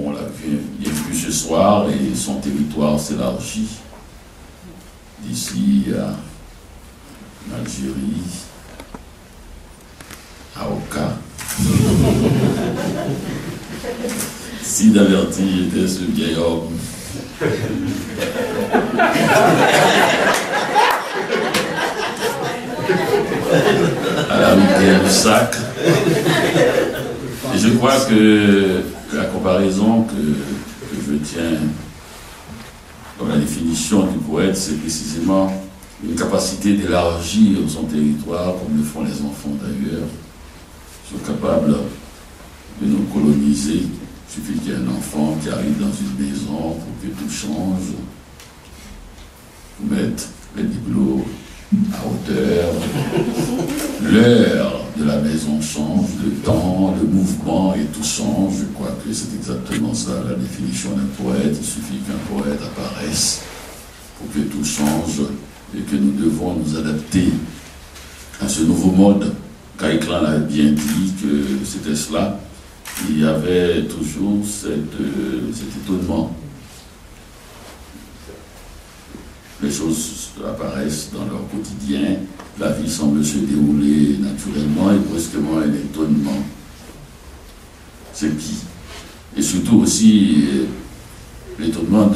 On l'a vu ce soir et son territoire s'élargit d'ici à l'Algérie, à Oka. Si d'averti était ce vieil homme, à la route du sac. Et je crois que la comparaison que je tiens comme la définition du poète, c'est précisément une capacité d'élargir son territoire, comme le font les enfants d'ailleurs. Ils sont capables de nous coloniser. Il suffit qu'il y ait un enfant qui arrive dans une maison pour que tout change. Vous mettez les bibelots à hauteur. L'heure de la maison change, le temps, le mouvement et tout change. Je crois que c'est exactement ça la définition d'un poète. Il suffit qu'un poète apparaisse pour que tout change et que nous devons nous adapter à ce nouveau monde. Kaiklan a bien dit que c'était cela. Il y avait toujours cet étonnement. Les choses apparaissent dans leur quotidien, la vie semble se dérouler naturellement et brusquement un étonnement. C'est qui? Et surtout aussi l'étonnement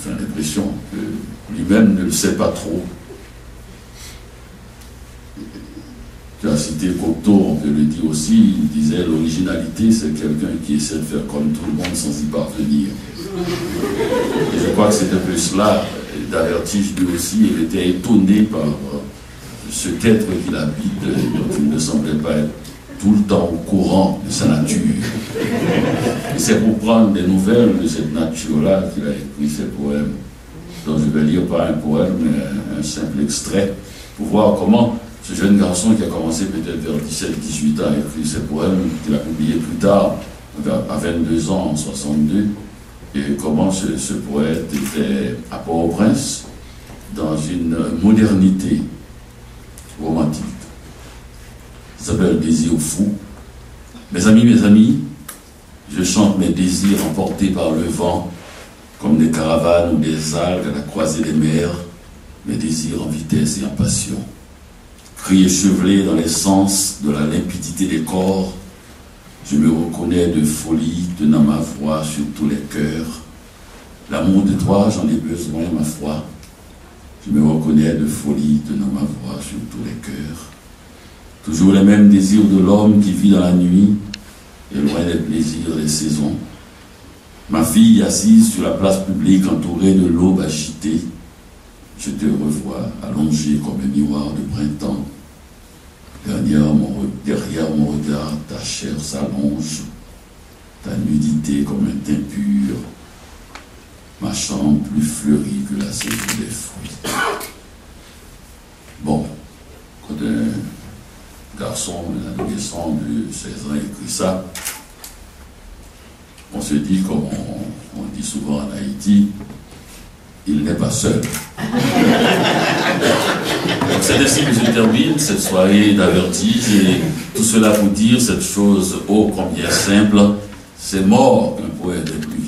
l'impression que lui-même ne le sait pas trop. Tu as cité Cocteau, on peut le dire aussi, il disait l'originalité c'est quelqu'un qui essaie de faire comme tout le monde sans y parvenir. Et je crois que c'est un peu cela. D'Avertige lui aussi, il était étonné par ce qu'être qu'il habite, dont il ne semblait pas être tout le temps au courant de sa nature. Et c'est pour prendre des nouvelles de cette nature-là qu'il a écrit ces poèmes, dont je vais lire pas un poème, mais un simple extrait, pour voir comment ce jeune garçon qui a commencé peut-être vers 17-18 ans à écrire ces poèmes, qu'il a publiés plus tard, à 22 ans, en 62, et comment ce poète était à Port-au-Prince, dans une modernité romantique. Ça s'appelle Désir fou. Mes amis, je chante mes désirs emportés par le vent, comme des caravanes ou des algues à la croisée des mers, mes désirs en vitesse et en passion. Cris échevelés dans les sens de la limpidité des corps, je me reconnais de folie tenant ma voix sur tous les cœurs. L'amour de toi, j'en ai besoin, ma foi. Je me reconnais de folie tenant ma voix sur tous les cœurs. Toujours les mêmes désirs de l'homme qui vit dans la nuit et loin des plaisirs des saisons. Ma fille assise sur la place publique entourée de l'aube agitée. Je te revois allongée comme un miroir de printemps. Derrière mon regard, ta chair s'allonge, ta nudité comme un teint pur, ma chambre plus fleurie que la saison des fruits. Bon, quand un garçon, un adolescent de 16 ans écrit ça, on se dit, comme on dit souvent en Haïti, il n'est pas seul. Donc c'est ainsi que je termine cette soirée d'Avertige et tout cela pour dire cette chose ô combien simple, c'est mort qu'un poète est plus